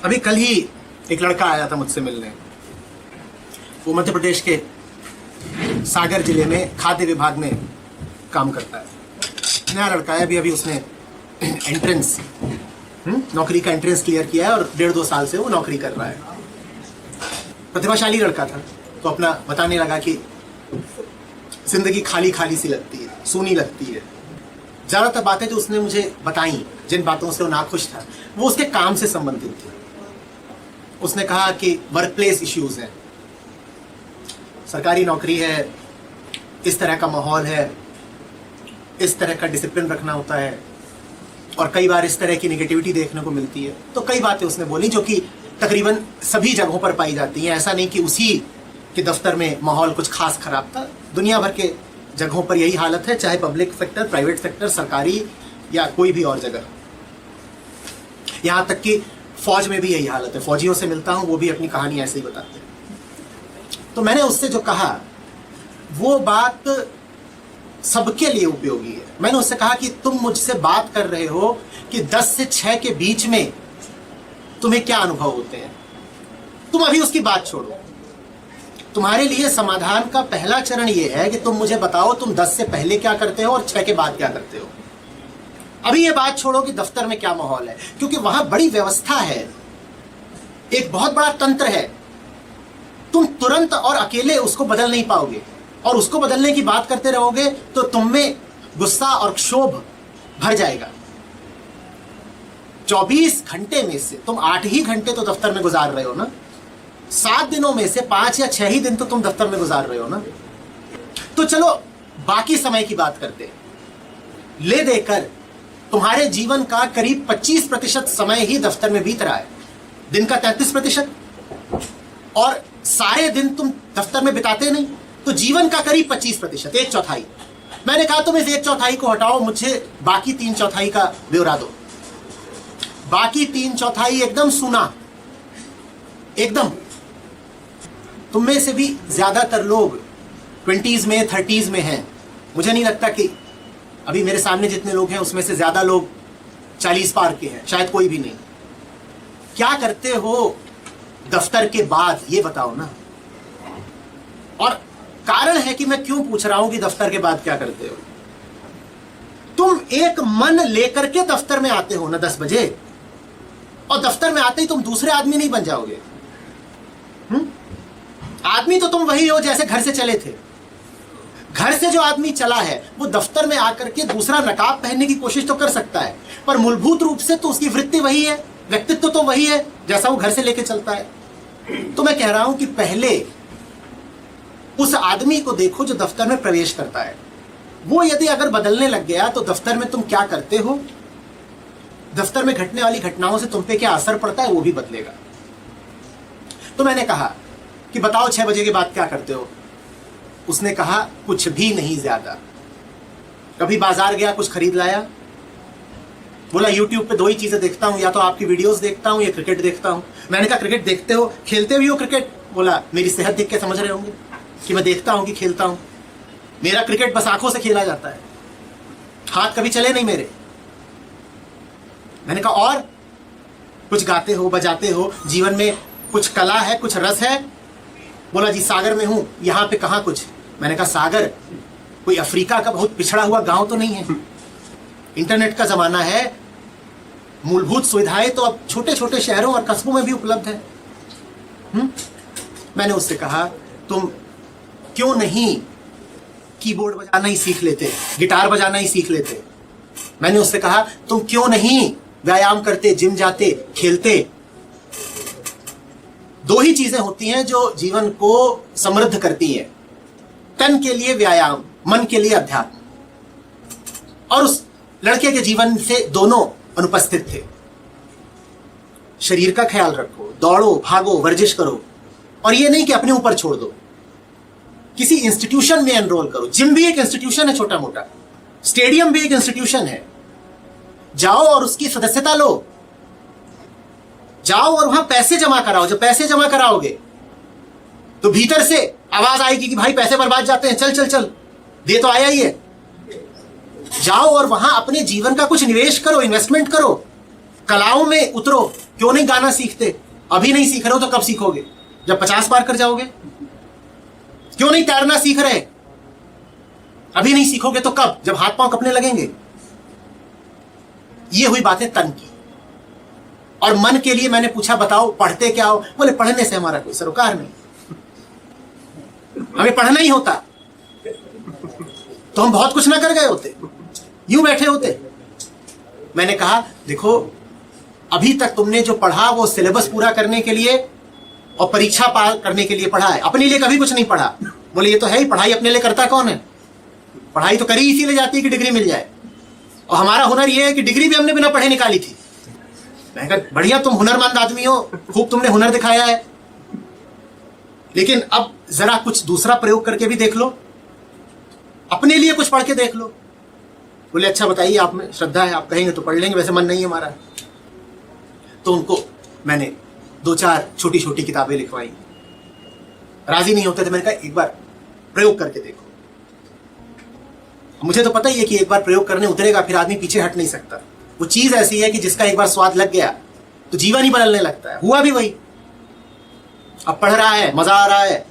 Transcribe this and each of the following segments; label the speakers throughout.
Speaker 1: अभी कल ही एक लड़का आया था मुझसे मिलने। वो मध्य प्रदेश के सागर जिले में खाद्य विभाग में काम करता है। नया लड़का है, अभी अभी उसने एंट्रेंस नौकरी का एंट्रेंस क्लियर किया है और 1.5-2 साल से वो नौकरी कर रहा है। प्रतिभाशाली लड़का था, तो अपना बताने लगा कि जिंदगी खाली खाली सी लगती है, सूनी लगती है। ज़्यादातर बातें जो उसने मुझे बताई, जिन बातों से वो नाखुश था, वो उसके काम से संबंधित थी। उसने कहा कि वर्क प्लेस इश्यूज हैं, सरकारी नौकरी है, इस तरह का माहौल है, इस तरह का डिसिप्लिन रखना होता है और कई बार इस तरह की निगेटिविटी देखने को मिलती है। तो कई बातें उसने बोली जो कि तकरीबन सभी जगहों पर पाई जाती हैं। ऐसा नहीं कि उसी के दफ्तर में माहौल कुछ खास खराब था, दुनिया भर के जगहों पर यही हालत है, चाहे पब्लिक सेक्टर, प्राइवेट सेक्टर, सरकारी या कोई भी और जगह। यहाँ तक कि फौज में भी यही हालत है। फौजियों से मिलता हूँ, वो भी अपनी कहानी ऐसे ही बताते हैं। तो मैंने उससे जो कहा वो बात सबके लिए उपयोगी है। मैंने उससे कहा कि तुम मुझसे बात कर रहे हो कि 10 से 6 के बीच में तुम्हें क्या अनुभव होते हैं। तुम अभी उसकी बात छोड़ो। तुम्हारे लिए समाधान का पहला चरण यह है कि तुम मुझे बताओ तुम 10 से पहले क्या करते हो और 6 के बाद क्या करते हो। अभी ये बात छोड़ो कि दफ्तर में क्या माहौल है, क्योंकि वहां बड़ी व्यवस्था है, एक बहुत बड़ा तंत्र है। तुम तुरंत और अकेले उसको बदल नहीं पाओगे, और उसको बदलने की बात करते रहोगे तो तुम में गुस्सा और क्षोभ भर जाएगा। 24 घंटे में से तुम 8 ही घंटे तो दफ्तर में गुजार रहे हो ना। 7 दिनों में से 5 या 6 ही दिन तो तुम दफ्तर में गुजार रहे हो ना। तो चलो बाकी समय की बात करते हैं। ले देकर तुम्हारे जीवन का करीब 25% समय ही दफ्तर में बीत रहा है, दिन का 33%, और सारे दिन तुम दफ्तर में बिताते नहीं, तो जीवन का करीब 25%, 1/4। मैंने कहा तुम इस 1/4 को हटाओ, मुझे बाकी 3/4 का ब्यौरा दो। बाकी 3/4 एकदम सुना, एकदम। तुम में से भी ज्यादातर लोग 20s में 30s में हैं। मुझे नहीं लगता कि अभी मेरे सामने जितने लोग हैं उसमें से ज्यादा लोग 40 पार के हैं, शायद कोई भी नहीं। क्या करते हो दफ्तर के बाद, ये बताओ ना। और कारण है कि मैं क्यों पूछ रहा हूं कि दफ्तर के बाद क्या करते हो। तुम एक मन लेकर के दफ्तर में आते हो ना 10 बजे, और दफ्तर में आते ही तुम दूसरे आदमी नहीं बन जाओगे। आदमी तो तुम वही हो जैसे घर से चले थे। घर से जो आदमी चला है वो दफ्तर में आकर के दूसरा नकाब पहनने की कोशिश तो कर सकता है, पर मूलभूत रूप से तो उसकी वृत्ति वही है, व्यक्तित्व तो वही है जैसा वो घर से लेके चलता है। तो मैं कह रहा हूं कि पहले उस आदमी को देखो जो दफ्तर में प्रवेश करता है। वो यदि अगर बदलने लग गया तो दफ्तर में तुम क्या करते हो, दफ्तर में घटने वाली घटनाओं से तुम पे क्या असर पड़ता है, वो भी बदलेगा। तो मैंने कहा कि बताओ 6 बजे के बाद क्या करते हो। उसने कहा कुछ भी नहीं ज्यादा। कभी बाजार गया, कुछ खरीद लाया। बोला YouTube पे 2 ही चीजें देखता हूं, या तो आपकी वीडियोस देखता हूं या क्रिकेट देखता हूं। मैंने कहा क्रिकेट देखते हो, खेलते भी हो क्रिकेट? बोला मेरी सेहत देख के समझ रहे होंगे कि मैं देखता हूं कि खेलता हूं। मेरा क्रिकेट बस आंखों से खेला जाता है, हाथ कभी चले नहीं मेरे। मैंने कहा और कुछ गाते हो, बजाते हो, जीवन में कुछ कला है, कुछ रस है? बोला जी सागर में हूं, यहां पे कहां कुछ। मैंने कहा सागर कोई अफ्रीका का बहुत पिछड़ा हुआ गांव तो नहीं है। इंटरनेट का जमाना है, मूलभूत सुविधाएं तो अब छोटे छोटे शहरों और कस्बों में भी उपलब्ध है। मैंने उससे कहा तुम क्यों नहीं कीबोर्ड बजाना ही सीख लेते, गिटार बजाना ही सीख लेते। मैंने उससे कहा तुम क्यों नहीं व्यायाम करते, जिम जाते, खेलते। 2 ही चीजें होती हैं जो जीवन को समृद्ध करती हैं, तन के लिए व्यायाम, मन के लिए अध्यात्म। और उस लड़के के जीवन से दोनों अनुपस्थित थे। शरीर का ख्याल रखो, दौड़ो, भागो, वर्जिश करो, और ये नहीं कि अपने ऊपर छोड़ दो। किसी इंस्टीट्यूशन में एनरोल करो। जिम भी एक इंस्टीट्यूशन है छोटा मोटा, स्टेडियम भी एक इंस्टीट्यूशन है। जाओ और उसकी सदस्यता लो, जाओ और वहां पैसे जमा कराओ। जब पैसे जमा कराओगे तो भीतर से आवाज आएगी कि भाई पैसे बर्बाद जाते हैं, चल चल चल, दे तो आया ही है। जाओ और वहां अपने जीवन का कुछ निवेश करो, इन्वेस्टमेंट करो, कलाओं में उतरो, क्यों नहीं गाना सीखते? अभी नहीं सीख रहे हो तो कब सीखोगे? जब 50 पार कर जाओगे। क्यों नहीं तैरना सीख रहे? अभी नहीं सीखोगे तो कब? जब हाथ पांव कपने लगेंगे। ये हुई बातें तन की। और मन के लिए मैंने पूछा बताओ पढ़ते क्या हो? बोले पढ़ने से हमारा कोई सरोकार नहीं, हमें पढ़ना ही होता तो हम बहुत कुछ ना कर गए होते, यूं बैठे होते। मैंने कहा देखो अभी तक तुमने जो पढ़ा वो सिलेबस पूरा करने के लिए और परीक्षा पार करने के लिए पढ़ा है, अपने लिए कभी कुछ नहीं पढ़ा। बोले ये तो है ही, पढ़ाई अपने लिए करता कौन है? पढ़ाई तो करी इसीलिए जाती है कि डिग्री मिल जाए, और हमारा हुनर ये है कि डिग्री भी हमने बिना पढ़े निकाली थी। मैं कहा बढ़िया, तुम हुनरमंद आदमी हो, खूब तुमने हुनर दिखाया है, लेकिन अब जरा कुछ दूसरा प्रयोग करके भी देख लो, अपने लिए कुछ पढ़ के देख लो। बोले अच्छा बताइए, आप में श्रद्धा है, आप कहेंगे तो पढ़ लेंगे, वैसे मन नहीं है हमारा। तो उनको मैंने 2-4 छोटी छोटी किताबें लिखवाई, राजी नहीं होते थे। मैंने कहा एक बार प्रयोग करके देखो। मुझे तो पता ही है कि एक बार प्रयोग करने उतरेगा फिर आदमी पीछे हट नहीं सकता। वो चीज ऐसी है कि जिसका एक बार स्वाद लग गया तो जीवन ही बदलने लगता है। हुआ भी वही। अब पढ़ रहा है, मजा आ रहा है,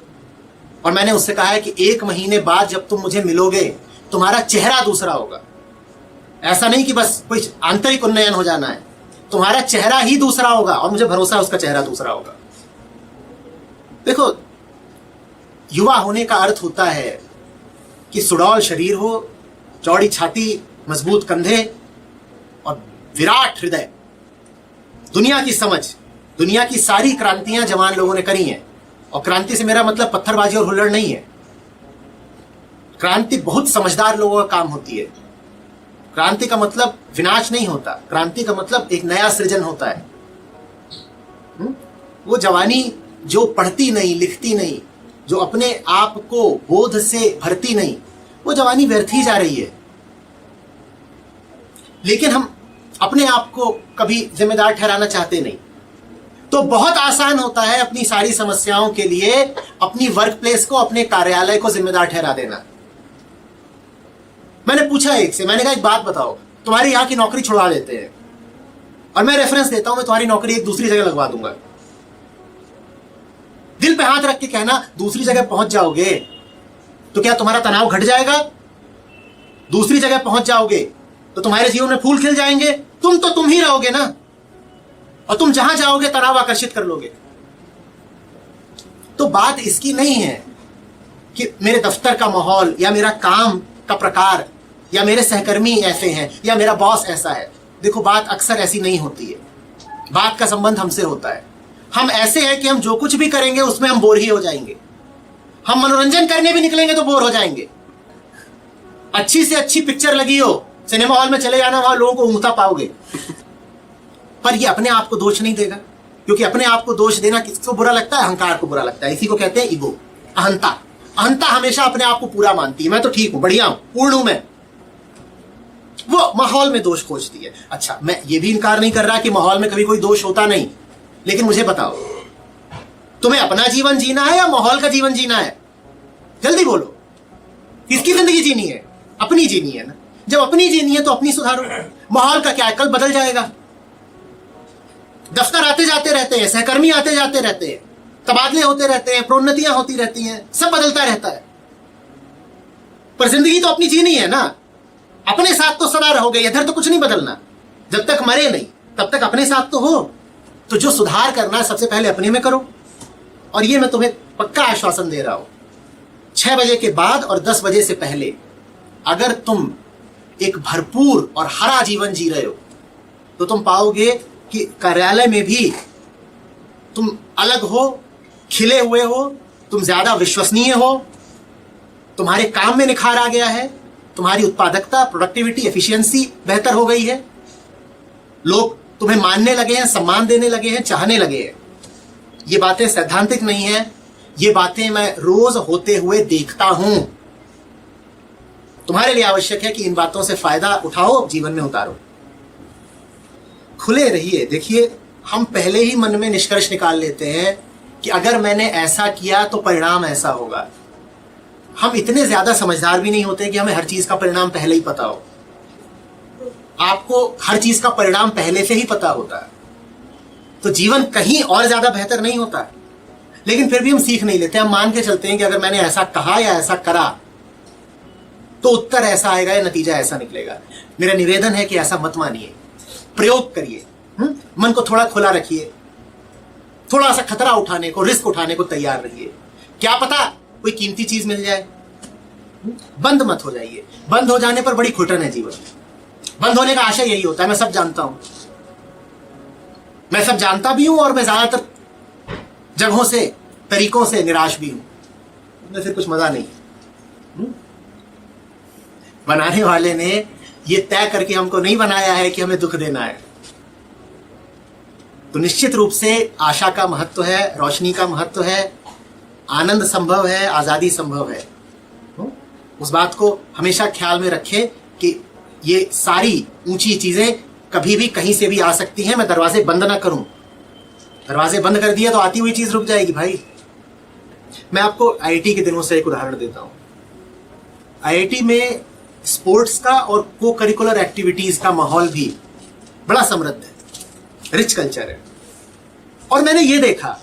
Speaker 1: और मैंने उससे कहा है कि 1 महीने बाद जब तुम मुझे मिलोगे तुम्हारा चेहरा दूसरा होगा। ऐसा नहीं कि बस कोई आंतरिक उन्नयन हो जाना है, तुम्हारा चेहरा ही दूसरा होगा, और मुझे भरोसा है उसका चेहरा दूसरा होगा। देखो युवा होने का अर्थ होता है कि सुडौल शरीर हो, चौड़ी छाती, मजबूत कंधे और विराट हृदय। दुनिया की समझ, दुनिया की सारी क्रांतियां जवान लोगों ने करी हैं, और क्रांति से मेरा मतलब पत्थरबाजी और हुल्लड़ नहीं है। क्रांति बहुत समझदार लोगों का काम होती है। क्रांति का मतलब विनाश नहीं होता, क्रांति का मतलब एक नया सृजन होता है। वो जवानी जो पढ़ती नहीं, लिखती नहीं, जो अपने आप को बोध से भरती नहीं, वो जवानी व्यर्थ ही जा रही है। लेकिन हम अपने आप को कभी जिम्मेदार ठहराना चाहते नहीं। तो बहुत आसान होता है अपनी सारी समस्याओं के लिए अपनी वर्क प्लेस को, अपने कार्यालय को जिम्मेदार ठहरा देना। मैंने पूछा एक से, मैंने कहा एक बात बताओ, तुम्हारी यहां की नौकरी छुड़वा देते हैं और मैं रेफरेंस देता हूं, मैं तुम्हारी नौकरी एक दूसरी जगह लगवा दूंगा। दिल पे हाथ रख के कहना, दूसरी जगह पहुंच जाओगे तो क्या तुम्हारा तनाव घट जाएगा? दूसरी जगह पहुंच जाओगे तो तुम्हारे जीवन में फूल खिल जाएंगे? तुम तो तुम ही रहोगे ना, और तुम जहां जाओगे तनाव आकर्षित कर लोगे। तो बात इसकी नहीं है कि मेरे दफ्तर का माहौल या मेरा काम का प्रकार या मेरे सहकर्मी ऐसे हैं या मेरा बॉस ऐसा है। देखो बात अक्सर ऐसी नहीं होती है। बात का संबंध हमसे होता है। हम ऐसे हैं कि हम जो कुछ भी करेंगे उसमें हम बोर ही हो जाएंगे। हम मनोरंजन करने भी निकलेंगे तो बोर हो जाएंगे। अच्छी से अच्छी पिक्चर लगी हो, सिनेमा हॉल में चले जाना, वहां लोगों को ऊँगता पाओगे, पर ये अपने आप को दोष नहीं देगा, क्योंकि अपने आप को दोष देना किसको बुरा लगता है? अहंकार को बुरा लगता है। इसी को कहते हैं ईगो, अहंता। अहंता हमेशा अपने आप को पूरा मानती है, मैं तो ठीक हूं, बढ़िया हूं, पूर्ण हूं मैं। वो माहौल में दोष खोजती है। अच्छा, मैं ये भी इनकार नहीं कर रहा कि माहौल में कभी कोई दोष होता नहीं, लेकिन मुझे बताओ तुम्हें अपना जीवन जीना है या माहौल का जीवन जीना है? जल्दी बोलो, किसकी जिंदगी जीनी है? अपनी जीनी है ना। जब अपनी जीनी है तो अपनी सुधारो। माहौल का क्या है, कल बदल जाएगा। दफ्तर आते जाते रहते हैं, सहकर्मी आते जाते रहते हैं, तबादले होते रहते हैं, प्रोन्नतियां होती रहती हैं, सब बदलता रहता है, पर जिंदगी तो अपनी जीनी है ना। अपने साथ तो सदा रहोगे, इधर तो कुछ नहीं बदलना। जब तक मरे नहीं तब तक अपने साथ तो हो। तो जो सुधार करना है सबसे पहले अपने में करो। और ये मैं तुम्हें पक्का आश्वासन दे रहा हूं, 6 बजे के बाद और 10 बजे से पहले अगर तुम एक भरपूर और हरा जीवन जी रहे हो तो तुम पाओगे कि कार्यालय में भी तुम अलग हो, खिले हुए हो, तुम ज्यादा विश्वसनीय हो, तुम्हारे काम में निखार आ गया है, तुम्हारी उत्पादकता, प्रोडक्टिविटी, एफिशिएंसी बेहतर हो गई है, लोग तुम्हें मानने लगे हैं, सम्मान देने लगे हैं, चाहने लगे हैं। ये बातें सैद्धांतिक नहीं है, ये बातें मैं रोज होते हुए देखता हूं। तुम्हारे लिए आवश्यक है कि इन बातों से फायदा उठाओ, जीवन में उतारो। खुले रहिए। देखिए, हम पहले ही मन में निष्कर्ष निकाल लेते हैं कि अगर मैंने ऐसा किया तो परिणाम ऐसा होगा। हम इतने ज्यादा समझदार भी नहीं होते कि हमें हर चीज का परिणाम पहले ही पता हो। आपको हर चीज का परिणाम पहले से ही पता होता है। तो जीवन कहीं और ज्यादा बेहतर नहीं होता। लेकिन फिर भी हम सीख नहीं लेते, हम मान के चलते हैं कि अगर मैंने ऐसा कहा या ऐसा करा तो उत्तर ऐसा आएगा या नतीजा ऐसा निकलेगा। मेरा निवेदन है कि ऐसा मत मानिए, प्रयोग करिए, मन को थोड़ा खुला रखिए, थोड़ा सा खतरा उठाने को, रिस्क उठाने को तैयार रहिए। क्या पता कोई कीमती चीज मिल जाए। बंद मत हो जाइए, बंद हो जाने पर बड़ी घुटन है जीवन में। बंद होने का आशय यही होता है, मैं सब जानता हूं, मैं सब जानता भी हूं और मैं ज्यादातर जगहों से, तरीकों से निराश भी हूं, फिर कुछ मजा नहीं। बनाने वाले ने ये तय करके हमको नहीं बनाया है कि हमें दुख देना है। तो निश्चित रूप से आशा का महत्व है, रोशनी का महत्व है, आनंद संभव है, आजादी संभव है। उस बात को हमेशा ख्याल में रखें कि ये सारी ऊंची चीजें कभी भी कहीं से भी आ सकती हैं। मैं दरवाजे बंद ना करूं, दरवाजे बंद कर दिया तो आती हुई चीज रुक जाएगी भाई। मैं आपको आईआईटी के दिनों से एक उदाहरण देता हूं। आईआईटी में स्पोर्ट्स का और को करिकुलर एक्टिविटीज का माहौल भी बड़ा समृद्ध है, रिच कल्चर है। और मैंने ये देखा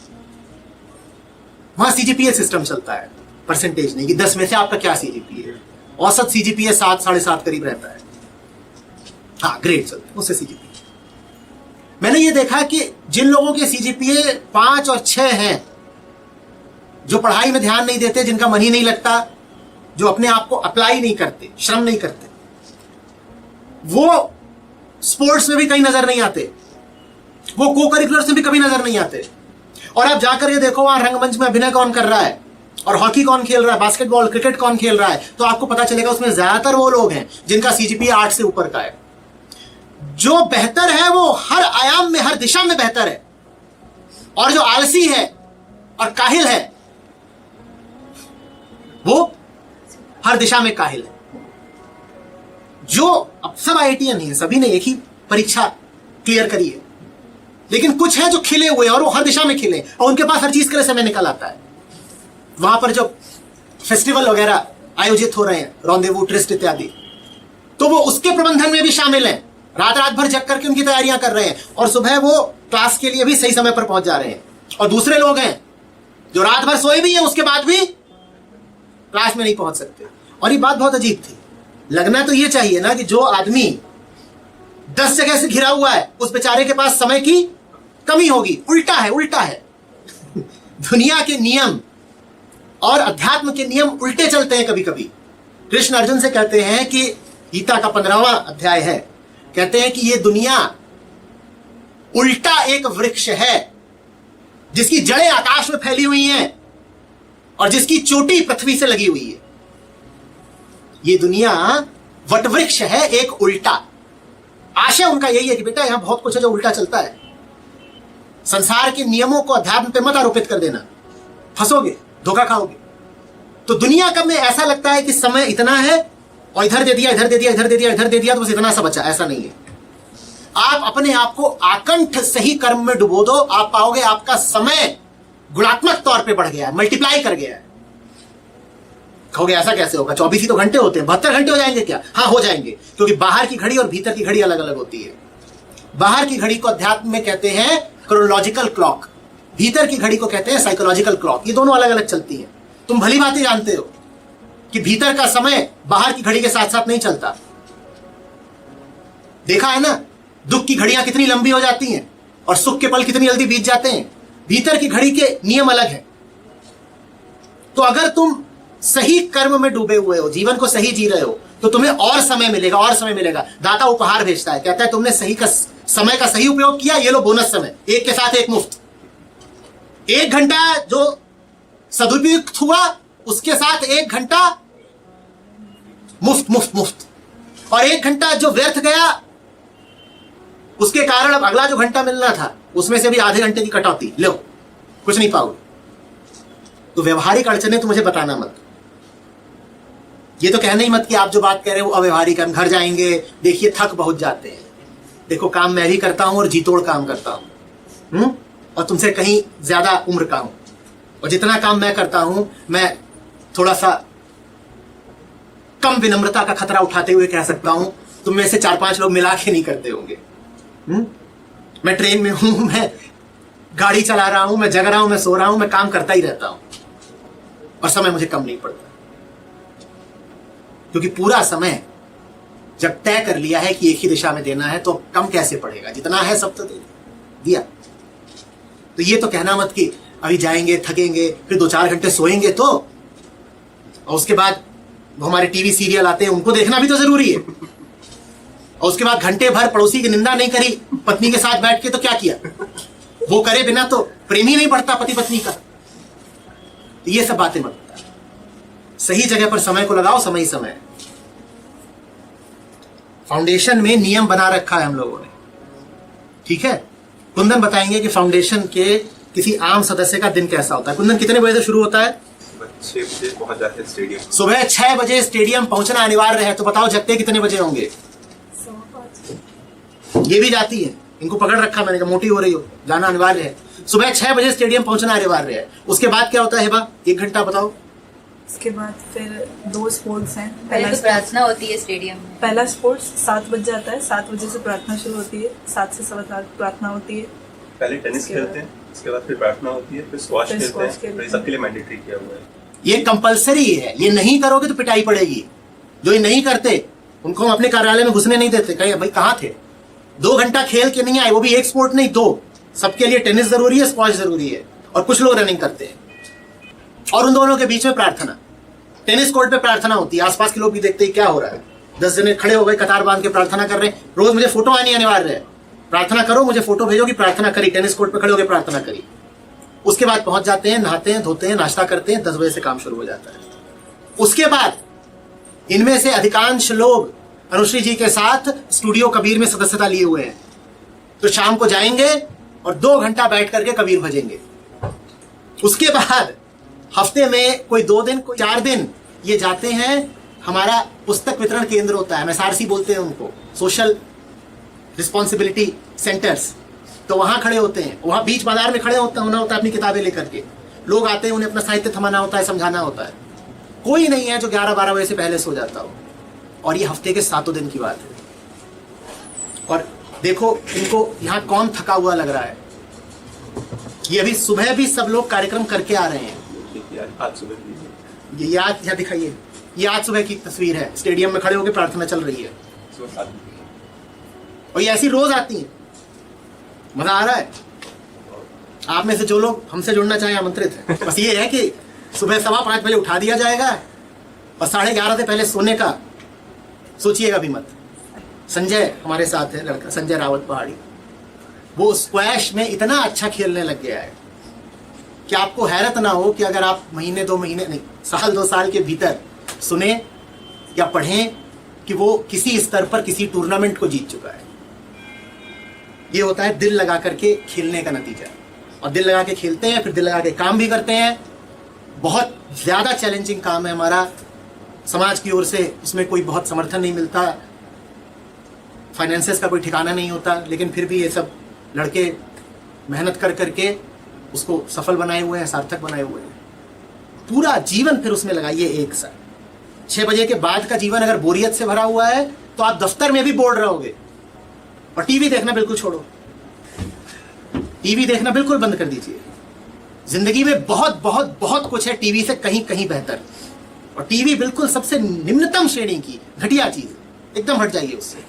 Speaker 1: वहां सीजीपीए सिस्टम चलता है, परसेंटेज नहीं कि 10 में से आपका क्या सीजीपीए है। औसत सीजीपीए 7, 7.5 करीब रहता है। हाँ, ग्रेड चलते हैं उससे सीजीपीए। मैंने ये देखा कि जिन लोगों के सीजीपीए 5 और 6 हैं, जो पढ़ाई में ध्यान नहीं देते, जिनका मन ही नहीं लगता, जो अपने आप को अप्लाई नहीं करते, श्रम नहीं करते, वो स्पोर्ट्स में भी कहीं नजर नहीं आते, वो को करिकुलर में भी कभी नजर नहीं आते। और आप जाकर ये देखो वहां रंगमंच में अभिनय कौन कर रहा है, और हॉकी कौन खेल रहा है, बास्केटबॉल, क्रिकेट कौन खेल रहा है, तो आपको पता चलेगा उसमें ज्यादातर वो लोग हैं जिनका सीजीपीए 8 से ऊपर का है। जो बेहतर है वो हर आयाम में, हर दिशा में बेहतर है, और जो आलसी है और काहिल है वो हर दिशा में काहिल है। जो अब सब आईआईटीएन नहीं है, सभी ने एक ही परीक्षा क्लियर करी है, लेकिन कुछ है जो खिले हुए और वो हर दिशा में खिले, और उनके पास हर चीज के लिए समय निकल आता है। वहां पर जो फेस्टिवल वगैरह आयोजित हो रहे हैं, रॉन्डेवू, ट्रिस्ट इत्यादि, तो वो उसके प्रबंधन में भी शामिल हैं। रात भर जग करके उनकी तैयारियां कर रहे हैं, और सुबह वो क्लास के लिए भी सही समय पर पहुंच जा रहे हैं। और दूसरे लोग हैं जो रात भर सोए भी हैं, उसके बाद भी क्लास में नहीं पहुंच सकते। और ये बात बहुत अजीब थी। लगना तो ये चाहिए ना कि जो आदमी 10 जगह से घिरा हुआ है, उस बेचारे के पास समय की कमी होगी। उल्टा है, उल्टा है। दुनिया के नियम और अध्यात्म के नियम उल्टे चलते हैं कभी कभी। कृष्ण अर्जुन से कहते हैं कि गीता का 15वां अध्याय है, कहते हैं कि ये दुनिया उल्टा एक वृक्ष है जिसकी जड़ें आकाश में फैली हुई हैं और जिसकी चोटी पृथ्वी से लगी हुई है। ये दुनिया वटवृक्ष है, एक उल्टा। आशय उनका यही है कि बेटा यहां बहुत कुछ है जो उल्टा चलता है। संसार के नियमों को अध्यात्म पे मत आरोपित कर देना, फंसोगे, धोखा खाओगे। तो दुनिया का में ऐसा लगता है कि समय इतना है और इधर दे दिया, इधर दे दिया, इधर दे दिया, इधर दे दिया, तो बस इतना सा बचा। ऐसा नहीं है। आप अपने आप को आकंठ सही कर्म में डुबो दो, आप पाओगे आपका समय गुणात्मक तौर पे बढ़ गया है, मल्टीप्लाई कर गया है। कहोगे ऐसा कैसे होगा, 24 ही तो घंटे होते हैं, 72 घंटे हो जाएंगे क्या? हाँ, हो जाएंगे, क्योंकि बाहर की घड़ी और भीतर की घड़ी अलग अलग होती है। बाहर की घड़ी को अध्यात्म में कहते हैं क्रोनोलॉजिकल क्लॉक, भीतर की घड़ी को कहते हैं साइकोलॉजिकल क्लॉक। ये दोनों अलग अलग चलती हैं। तुम भली बात ही जानते हो कि भीतर का समय बाहर की घड़ी के साथ साथ नहीं चलता। देखा है ना, दुख की घड़ियां कितनी लंबी हो जाती हैं और सुख के पल कितनी जल्दी बीत जाते हैं। भीतर की घड़ी के नियम अलग हैं। तो अगर तुम सही कर्म में डूबे हुए हो, जीवन को सही जी रहे हो, तो तुम्हें और समय मिलेगा, और समय मिलेगा। दाता उपहार भेजता है, कहता है तुमने समय का सही उपयोग किया, ये लो बोनस समय, एक के साथ एक मुफ्त। 1 घंटा जो सदुपयुक्त हुआ, उसके साथ 1 घंटा मुफ्त मुफ्त मुफ्त। और 1 घंटा जो व्यर्थ गया, उसके कारण अब अगला जो घंटा मिलना था उसमें से भी आधे घंटे की कटौती। लो, कुछ नहीं पाओगे। तो व्यवहारिक अड़चने तो मुझे बताना मत। ये तो कहना ही मत कि आप जो बात कह रहे हो अव्यवहारिक। हम घर जाएंगे, देखिए थक बहुत जाते हैं। देखो, काम मैं भी करता हूं और जीतोड़ काम करता हूं, और तुमसे कहीं ज्यादा उम्र का हूं। और जितना काम मैं करता हूं, मैं थोड़ा सा कम विनम्रता का खतरा उठाते हुए कह सकता हूं, तुम में से 4-5 लोग मिला के नहीं करते होंगे। मैं ट्रेन में हूं, मैं गाड़ी चला रहा हूं, मैं जग रहा हूं, मैं सो रहा हूं, मैं काम करता ही रहता हूं और समय मुझे कम नहीं पड़ता, क्योंकि पूरा समय जब तय कर लिया है कि एक ही दिशा में देना है तो कम कैसे पड़ेगा, जितना है सब तो दिया। तो ये तो कहना मत कि अभी जाएंगे, थकेंगे, फिर 2-4 घंटे सोएंगे तो, और उसके बाद वो हमारे टीवी सीरियल आते हैं उनको देखना भी तो जरूरी है, और उसके बाद घंटे भर पड़ोसी की निंदा नहीं करी पत्नी के साथ बैठ के तो क्या किया, वो करे बिना तो प्रेम ही नहीं बढ़ता पति पत्नी का। तो ये सब बातें मत बता, सही जगह पर समय को लगाओ, समय ही समय। फाउंडेशन में नियम बना रखा है हम लोगों ने, ठीक है। कुंदन बताएंगे कि फाउंडेशन के किसी आम सदस्य का दिन कैसा होता है। कुंदन, कितने बजे से शुरू होता है?
Speaker 2: 6 बजे पहुंच जाते हैं स्टेडियम।
Speaker 1: सुबह 6 बजे स्टेडियम पहुंचना अनिवार्य है, तो बताओ जगते कितने बजे होंगे? ये भी जाती है, इनको पकड़ रखा मैंने, मोटी हो रही हो, जाना अनिवार्य है। सुबह 6 बजे स्टेडियम पहुंचना अनिवार्य है। उसके बाद क्या होता है हेबा, 1 घंटा बताओ।
Speaker 3: उसके बाद फिर 2 स्पोर्ट्स हैं।
Speaker 4: पहले तो प्रार्थना होती है स्टेडियम में।
Speaker 3: पहला स्पोर्ट्स 7 बजे आता है, 7 बजे से प्रार्थना शुरू होती है, 7 से 7:15 प्रार्थना होती है।
Speaker 2: पहले टेनिस खेलते हैं, उसके बाद फिर प्रार्थना होती है, फिर स्क्वाश खेलते हैं। तो ये सबके लिए मैंडेटरी किया हुआ है,
Speaker 1: ये कंपलसरी है, ये नहीं करोगे तो पिटाई पड़ेगी। जो ये नहीं करते उनको हम अपने कार्यालय में घुसने नहीं देते। कहीं भाई कहाँ थे, 2 घंटा खेल के नहीं आए, वो भी एक स्पोर्ट नहीं 2। सबके लिए टेनिस जरूरी है, स्क्वाश जरूरी है, और कुछ लोग रनिंग करते हैं। और उन दोनों के बीच में प्रार्थना, टेनिस कोर्ट पे प्रार्थना होती है, आसपास के लोग भी देखते हैं क्या हो रहा है। 10 जने खड़े हो गए, कतार बांध के प्रार्थना कर रहे हैं। रोज मुझे फोटो आनी अनिवार्य है, प्रार्थना करो, मुझे फोटो भेजो कि प्रार्थना करी, टेनिस कोर्ट पे खड़े होकर प्रार्थना करी। उसके बाद पहुंच जाते हैं, नहाते हैं, धोते हैं, नाश्ता करते हैं, 10 बजे से काम शुरू हो जाता है। उसके बाद इनमें से अधिकांश लोग अनुश्री जी के साथ स्टूडियो कबीर में सदस्यता लिए हुए हैं, तो शाम को जाएंगे और 2 घंटा बैठ करके कबीर भजेंगे। उसके बाद हफ्ते में कोई 2 दिन, कोई 4 दिन ये जाते हैं, हमारा पुस्तक वितरण केंद्र होता है, MSRC बोलते हैं उनको, सोशल रिस्पॉन्सिबिलिटी सेंटर्स। तो वहां खड़े होते हैं, वहां बीच बाजार में खड़े होना होता है अपनी किताबें लेकर के। लोग आते हैं, उन्हें अपना साहित्य थमाना होता है, समझाना होता है। कोई नहीं है जो 11-12 बजे से पहले सो जाता हो। और ये हफ्ते के 7 दिन की बात है। और देखो इनको यहाँ कौन थका हुआ लग रहा है। ये अभी सुबह भी सब लोग कार्यक्रम करके आ रहे हैं।
Speaker 2: आज सुबह
Speaker 1: ये आज यहाँ दिखाइए, ये आज सुबह की तस्वीर है, स्टेडियम में खड़े होकर प्रार्थना चल रही है।
Speaker 2: सुबह 7
Speaker 1: और ये ऐसी रोज आती है। मजा आ रहा है। आप में से जो लोग हमसे जुड़ना चाहें आमंत्रित है। बस ये है कि सुबह 5:15 बजे उठा दिया जाएगा और 11:30 से पहले सोने का सोचिएगा भी मत। संजय हमारे साथ है, लड़का संजय रावत पहाड़ी, वो स्क्वैश में इतना अच्छा खेलने लग गया है कि आपको हैरत ना हो कि अगर आप महीने 2 महीने नहीं, साल 2 साल के भीतर सुने या पढ़ें कि वो किसी स्तर पर किसी टूर्नामेंट को जीत चुका है। ये होता है दिल लगा करके खेलने का नतीजा। और दिल लगा के खेलते हैं, फिर दिल लगा के काम भी करते हैं। बहुत ज़्यादा चैलेंजिंग काम है हमारा, समाज की ओर से उसमें कोई बहुत समर्थन नहीं मिलता, फाइनेंसेस का कोई ठिकाना नहीं होता, लेकिन फिर भी ये सब लड़के मेहनत कर करके उसको सफल बनाए हुए हैं, सार्थक बनाए हुए हैं। पूरा जीवन फिर उसमें लगाइए एक साथ। 6 बजे के बाद का जीवन अगर बोरियत से भरा हुआ है तो आप दफ्तर में भी बोर रहोगे। और टीवी देखना बिल्कुल छोड़ो, टीवी देखना बिल्कुल बंद कर दीजिए। जिंदगी में बहुत बहुत बहुत कुछ है टीवी से कहीं कहीं बेहतर, और टीवी बिल्कुल सबसे निम्नतम श्रेणी की घटिया चीज, एकदम हट जाइए उससे।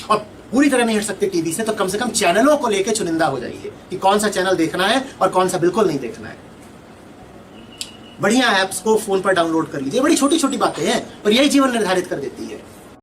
Speaker 1: और पूरी तरह नहीं हट सकते टीवी से तो कम से कम चैनलों को लेकर चुनिंदा हो जाइए कि कौन सा चैनल देखना है और कौन सा बिल्कुल नहीं देखना है। बढ़िया ऐप्स को फोन पर डाउनलोड कर लीजिए। बड़ी छोटी छोटी बातें हैं पर यही जीवन निर्धारित कर देती है।